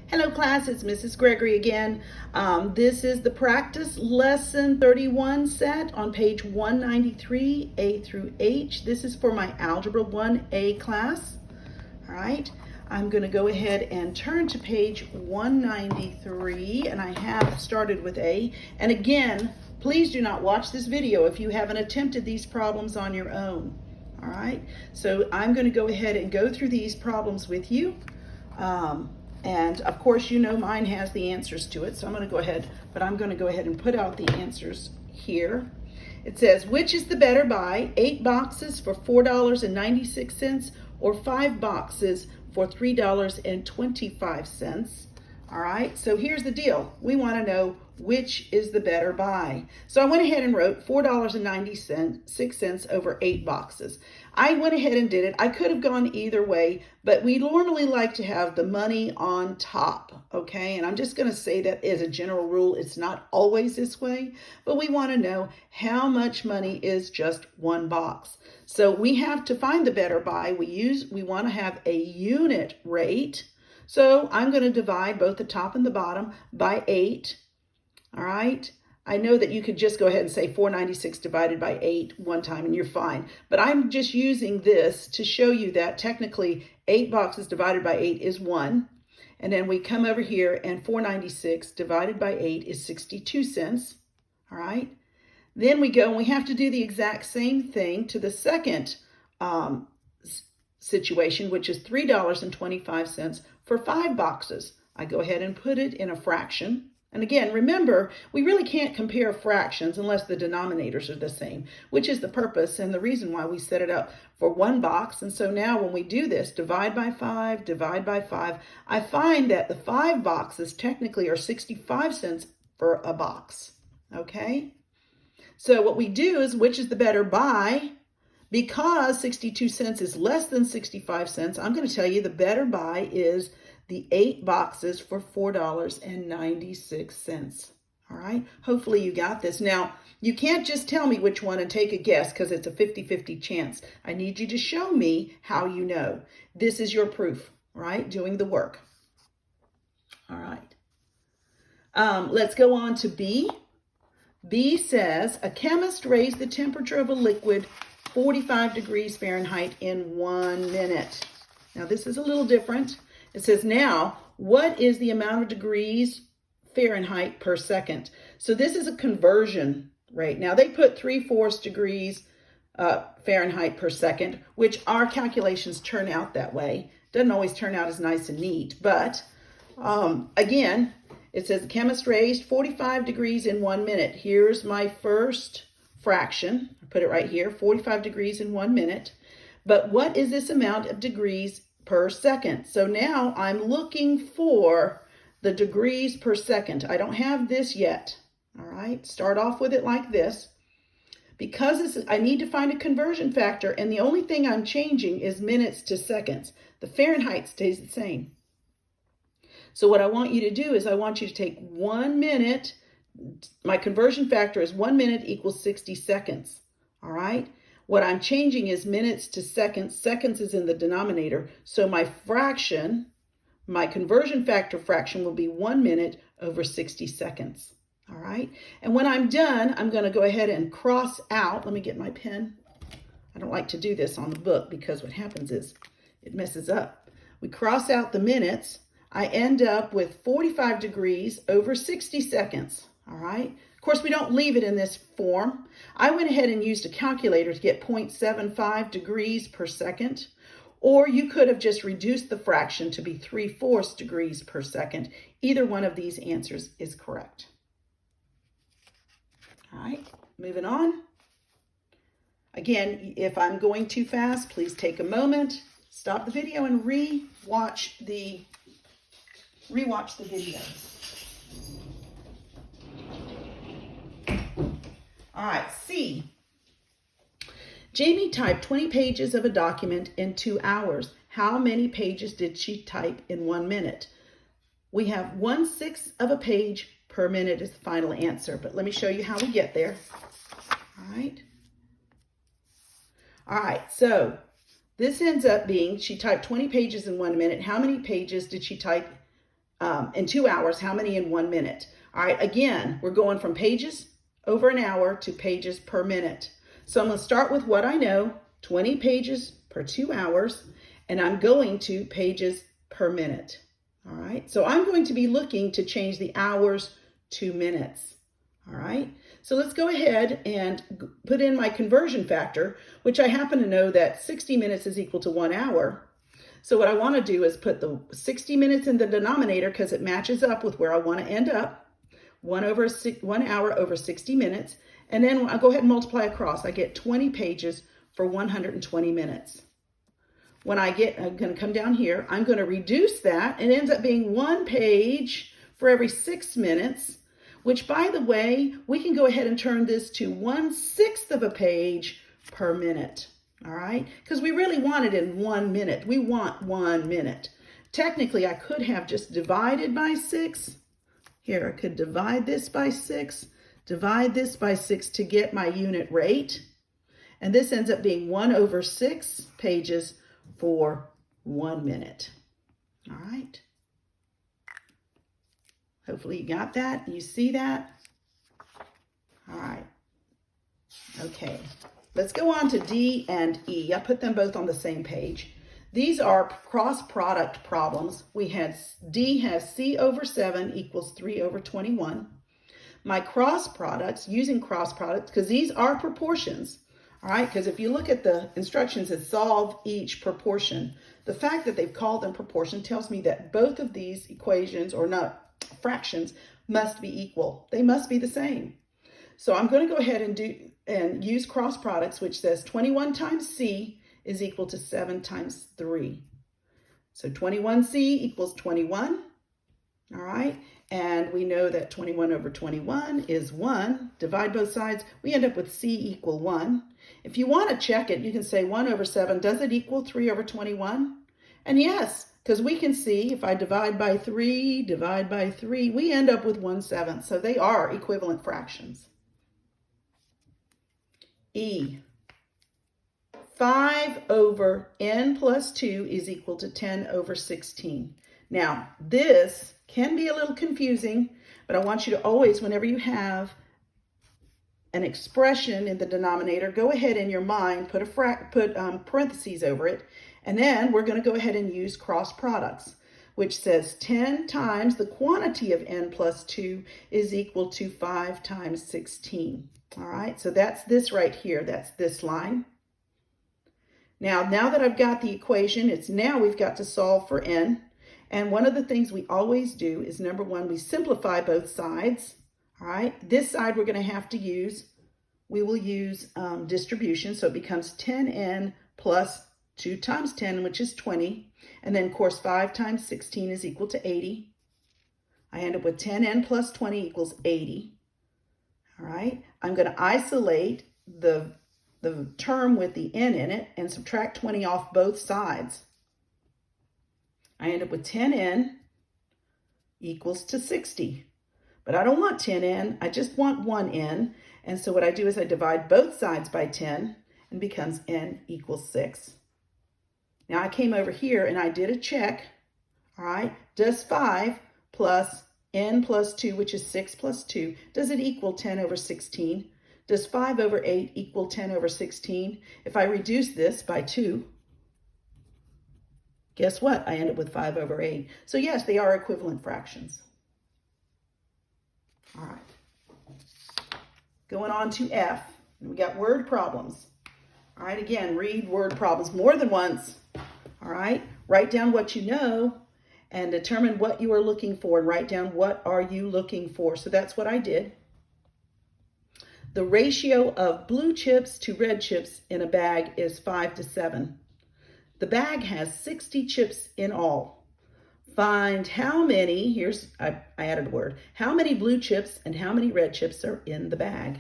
Hello class, it's Mrs. Gregory again. This is the practice lesson 31 set on page 193, A through H. This is for my Algebra 1A class. All right, I'm going to go ahead and turn to page 193, and I have started with A. And again, please do not watch this video if you haven't attempted these problems on your own. All right, so I'm going to go ahead and go through these problems with you. And of course, you know mine has the answers to it, so I'm going to go ahead and put out the answers here. It says, which is the better buy, 8 boxes for $4.96 or 5 boxes for $3.25? All right, so here's the deal. We want to know which is the better buy. So I went ahead and wrote $4.96 over 8 boxes. I went ahead and did it. I could have gone either way, but we normally like to have the money on top, okay? And I'm just going to say that as a general rule, it's not always this way, but we want to know how much money is just one box. So we have to find the better buy. We want to have a unit rate. So I'm going to divide both the top and the bottom by 8. All right. I know that you could just go ahead and say 496 divided by 8 one time and you're fine. But I'm just using this to show you that technically 8 boxes divided by 8 is 1. And then we come over here and 496 divided by 8 is 62 cents. All right. Then we go and we have to do the exact same thing to the second situation, which is $3.25 for 5 boxes. I go ahead and put it in a fraction. And again, remember, we really can't compare fractions unless the denominators are the same, which is the purpose and the reason why we set it up for 1 box. And so now when we do this, divide by 5, I find that the 5 boxes technically are 65 cents for a box, okay? So what we do is, which is the better buy? Because 62 cents is less than 65 cents, I'm going to tell you the better buy is the 8 boxes for $4.96. All right, hopefully you got this. Now, you can't just tell me which one and take a guess because it's a 50-50 chance. I need you to show me how you know. This is your proof, right? Doing the work. All right. Let's go on to B. B says, a chemist raised the temperature of a liquid 45 degrees Fahrenheit in 1 minute. Now, this is a little different. It says, now, what is the amount of degrees Fahrenheit per second? So this is a conversion rate. Now, they put 3/4 degrees Fahrenheit per second, which our calculations turn out that way. Doesn't always turn out as nice and neat. But, again, it says the chemist raised 45 degrees in 1 minute. Here's my first fraction. I put it right here, 45 degrees in 1 minute. But what is this amount of degrees per second? So now I'm looking for the degrees per second. I don't have this yet. All right, start off with it like this. Because I need to find a conversion factor, and the only thing I'm changing is minutes to seconds. The Fahrenheit stays the same. So what I want you to do is I want you to take 1 minute. My conversion factor is 1 minute equals 60 seconds. All right. What I'm changing is minutes to seconds. Seconds is in the denominator. So my fraction, my conversion factor fraction will be 1 minute over 60 seconds. All right. And when I'm done, I'm going to go ahead and cross out. Let me get my pen. I don't like to do this on the book because what happens is it messes up. We cross out the minutes. I end up with 45 degrees over 60 seconds. All right. Of course, we don't leave it in this form. I went ahead and used a calculator to get 0.75 degrees per second, or you could have just reduced the fraction to be 3/4 degrees per second. Either one of these answers is correct. All right, moving on. Again, if I'm going too fast, please take a moment, stop the video and re-watch the video. All right, C. Jamie typed 20 pages of a document in 2 hours. How many pages did she type in 1 minute? We have 1/6 of a page per minute is the final answer, but let me show you how we get there. All right. All right, so this ends up being, she typed 20 pages in 1 minute. How many pages did she type in 2 hours, how many in 1 minute? All right, again, we're going from pages over an hour to pages per minute. So I'm going to start with what I know, 20 pages per 2 hours, and I'm going to pages per minute. All right, so I'm going to be looking to change the hours to minutes. All right, so let's go ahead and put in my conversion factor, which I happen to know that 60 minutes is equal to 1 hour. So what I want to do is put the 60 minutes in the denominator because it matches up with where I want to end up. 1 hour over 60 minutes. And then I'll go ahead and multiply across. I get 20 pages for 120 minutes. I'm going to come down here. I'm going to reduce that. It ends up being 1 page for every 6 minutes, which, by the way, we can go ahead and turn this to 1/6 of a page per minute. All right, because we really want it in 1 minute. We want 1 minute. Technically, I could have just divided by 6. Here, I could divide this by 6, divide this by 6 to get my unit rate. And this ends up being 1 over 6 pages for 1 minute. All right. Hopefully you got that. You see that? All right. Okay. Let's go on to D and E. I put them both on the same page. These are cross-product problems. D has C over 7 equals 3 over 21. My cross products, using cross products, because these are proportions, all right? Because if you look at the instructions, it solve each proportion. The fact that they've called them proportion tells me that both of these equations, or not fractions, must be equal. They must be the same. So I'm going to go ahead and use cross products, which says 21 times C is equal to 7 times 3. So 21C equals 21, all right? And we know that 21 over 21 is 1. Divide both sides, we end up with C equal 1. If you want to check it, you can say 1 over 7, does it equal 3 over 21? And yes, because we can see if I divide by 3, we end up with 1/7. So they are equivalent fractions. E. 5 over n plus 2 is equal to 10 over 16. Now, this can be a little confusing, but I want you to always, whenever you have an expression in the denominator, go ahead in your mind, put parentheses over it, and then we're going to go ahead and use cross products, which says 10 times the quantity of n plus 2 is equal to 5 times 16. All right, so that's this right here. That's this line. Now that I've got the equation, now we've got to solve for n. And one of the things we always do is, number one, we simplify both sides. All right, this side we will use distribution. So it becomes 10n plus 2 times 10, which is 20. And then, of course, 5 times 16 is equal to 80. I end up with 10n plus 20 equals 80. All right, I'm going to isolate the term with the n in it and subtract 20 off both sides. I end up with 10n equals to 60. But I don't want 10n, I just want 1n. And so what I do is I divide both sides by 10 and becomes n equals 6. Now I came over here and I did a check. All right, does 5 plus n plus 2, which is 6 plus 2, does it equal 10 over 16? Does 5 over 8 equal 10 over 16? If I reduce this by 2, guess what? I end up with 5 over 8. So yes, they are equivalent fractions. All right. Going on to F, we got word problems. All right, again, read word problems more than once. All right, write down what you know and determine what you are looking for, and write down what are you looking for. So that's what I did. The ratio of blue chips to red chips in a bag is 5 to 7. The bag has 60 chips in all. Find how many, I added a word, how many blue chips and how many red chips are in the bag.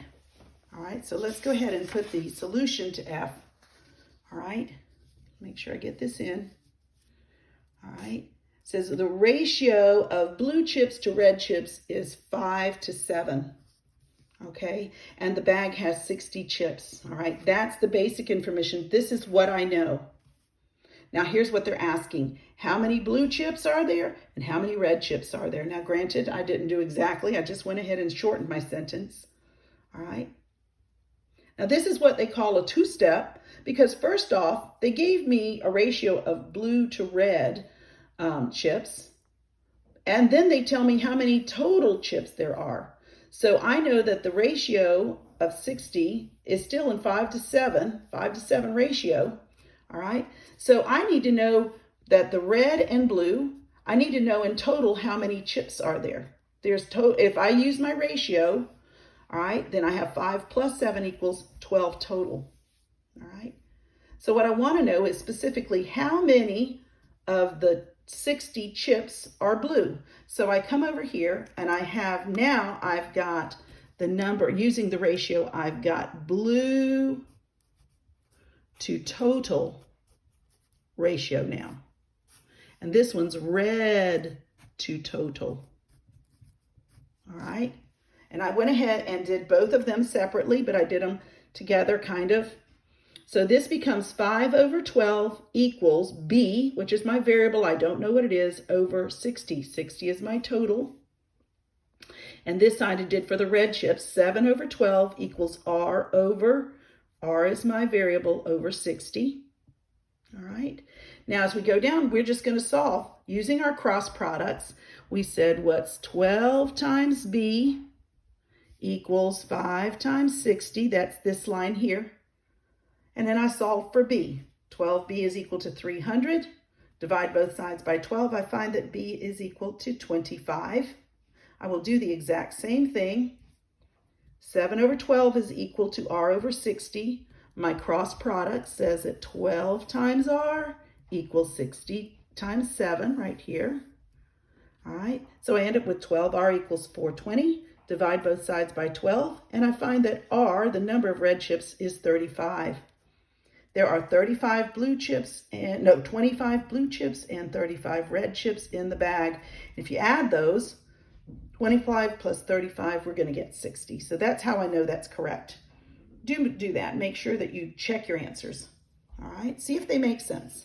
All right, so let's go ahead and put the solution to F. All right, make sure I get this in. All right, it says the ratio of blue chips to red chips is 5 to 7. Okay, and the bag has 60 chips. All right, that's the basic information. This is what I know. Now here's what they're asking. How many blue chips are there and how many red chips are there? Now granted, I didn't do exactly. I just went ahead and shortened my sentence. All right. Now this is what they call a two-step, because first off, they gave me a ratio of blue to red chips. And then they tell me how many total chips there are. So I know that the ratio of 60 is still in 5 to 7 ratio. All right. So I need to know that the red and blue, I need to know in total how many chips are there. If I use my ratio, all right, then I have 5 plus 7 equals 12 total. All right. So what I want to know is specifically how many of the 60 chips are blue. So I come over here and I've got the number, using the ratio, I've got blue to total ratio now. And this one's red to total. All right. And I went ahead and did both of them separately, but I did them together kind of. So this becomes 5 over 12 equals B, which is my variable, I don't know what it is, over 60. 60 is my total. And this side I did for the red chips, 7 over 12 equals R is my variable, over 60. All right. Now as we go down, we're just going to solve using our cross products. We said what's 12 times B equals 5 times 60. That's this line here. And then I solve for B. 12B is equal to 300. Divide both sides by 12. I find that B is equal to 25. I will do the exact same thing. 7 over 12 is equal to R over 60. My cross product says that 12 times R equals 60 times 7 right here. All right, so I end up with 12R equals 420. Divide both sides by 12, and I find that R, the number of red chips, is 35. There are 25 blue chips and 25 blue chips and 35 red chips in the bag. If you add those, 25 plus 35, we're going to get 60. So that's how I know that's correct. Do that. Make sure that you check your answers. All right, see if they make sense.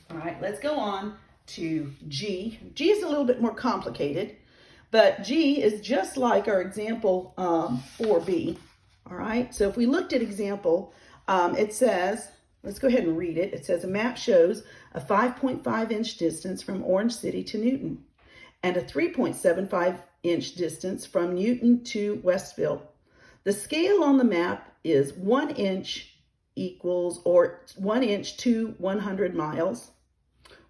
All right, let's go on to G. G is a little bit more complicated, but G is just like our example 4B. All right, so if we looked at example, it says, let's go ahead and read it. It says a map shows a 5.5-inch distance from Orange City to Newton and a 3.75-inch distance from Newton to Westville. The scale on the map is 1 inch equals, or 1 inch to 100 miles.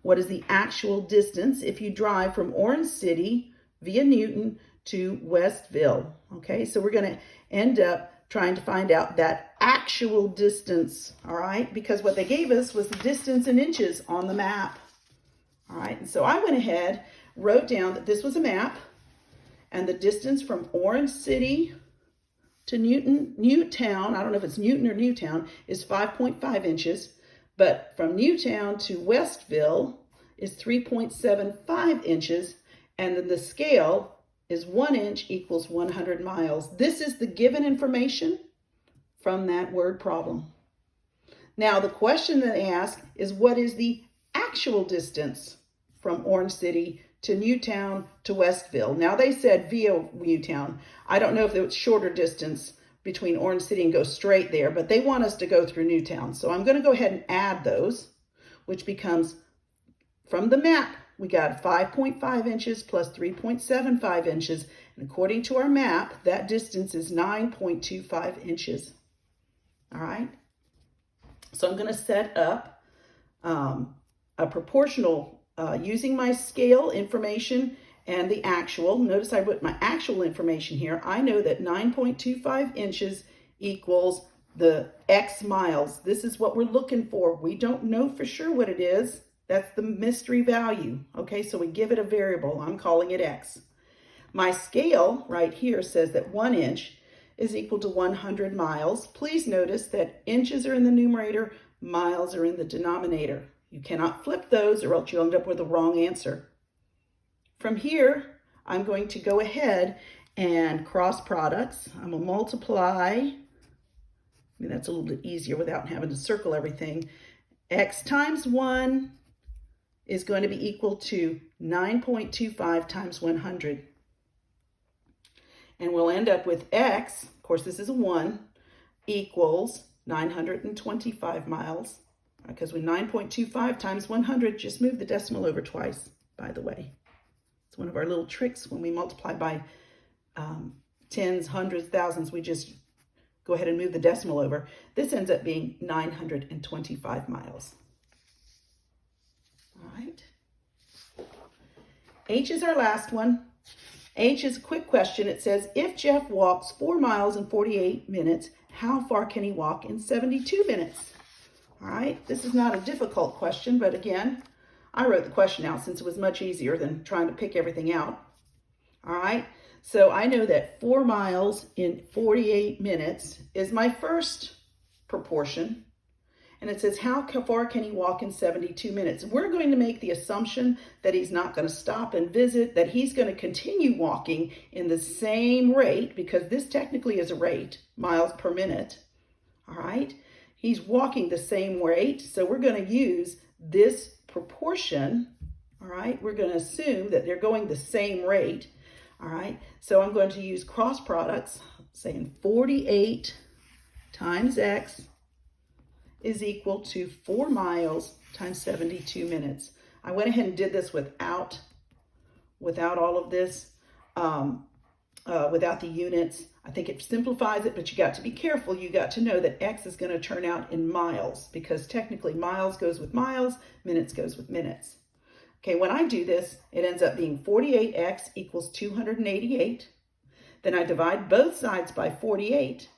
What is the actual distance if you drive from Orange City via Newton to Westville? Okay, so we're going to end up trying to find out that actual distance, all right? Because what they gave us was the distance in inches on the map, all right? And so I went ahead, wrote down that this was a map, and the distance from Orange City to Newtown, I don't know if it's Newton or Newtown, is 5.5 inches, but from Newtown to Westville is 3.75 inches, and then the scale is 1 inch equals 100 miles. This is the given information from that word problem. Now, the question that they ask is, what is the actual distance from Orange City to Newtown to Westville? Now, they said via Newtown. I don't know if it's shorter distance between Orange City and go straight there, but they want us to go through Newtown. So I'm going to go ahead and add those, which becomes, from the map, we got 5.5 inches plus 3.75 inches. And according to our map, that distance is 9.25 inches. All right. So I'm going to set up a proportional using my scale information and the actual. Notice I put my actual information here. I know that 9.25 inches equals the X miles. This is what we're looking for. We don't know for sure what it is. That's the mystery value. Okay, so we give it a variable. I'm calling it X. My scale right here says that 1 inch is equal to 100 miles. Please notice that inches are in the numerator, miles are in the denominator. You cannot flip those or else you'll end up with the wrong answer. From here, I'm going to go ahead and cross products. I'm going to multiply. I mean, that's a little bit easier without having to circle everything. x times 1 is going to be equal to 9.25 times 100. And we'll end up with x, of course this is a 1, equals 925 miles. Because when 9.25 times 100, just move the decimal over twice, by the way. It's one of our little tricks when we multiply by tens, hundreds, thousands, we just go ahead and move the decimal over. This ends up being 925 miles. All right. H is our last one. H is a quick question. It says, if Jeff walks 4 miles in 48 minutes, how far can he walk in 72 minutes? All right, this is not a difficult question, but again, I wrote the question out since it was much easier than trying to pick everything out. All right, so I know that 4 miles in 48 minutes is my first proportion. And it says, how far can he walk in 72 minutes? We're going to make the assumption that he's not going to stop and visit, that he's going to continue walking in the same rate, because this technically is a rate, miles per minute. All right, he's walking the same rate, so we're going to use this proportion. All right, we're going to assume that they're going the same rate. All right, so I'm going to use cross products, saying 48 times x is equal to 4 miles times 72 minutes. I went ahead and did this without all of this, without the units. I think it simplifies it, but you got to be careful. You got to know that x is going to turn out in miles, because technically miles goes with miles, minutes goes with minutes. Okay, when I do this, it ends up being 48x equals 288. Then I divide both sides by 48,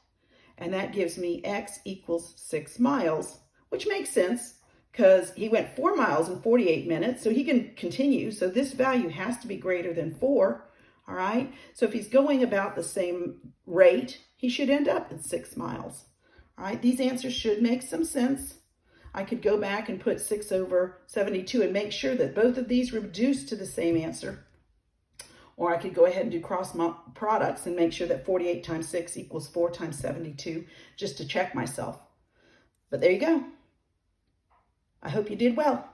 and that gives me x equals 6 miles, which makes sense because he went 4 miles in 48 minutes, so he can continue. So this value has to be greater than 4, all right? So if he's going about the same rate, he should end up at 6 miles, all right? These answers should make some sense. I could go back and put 6 over 72 and make sure that both of these reduce to the same answer. Or I could go ahead and do cross products and make sure that 48 times 6 equals 4 times 72, just to check myself. But there you go. I hope you did well.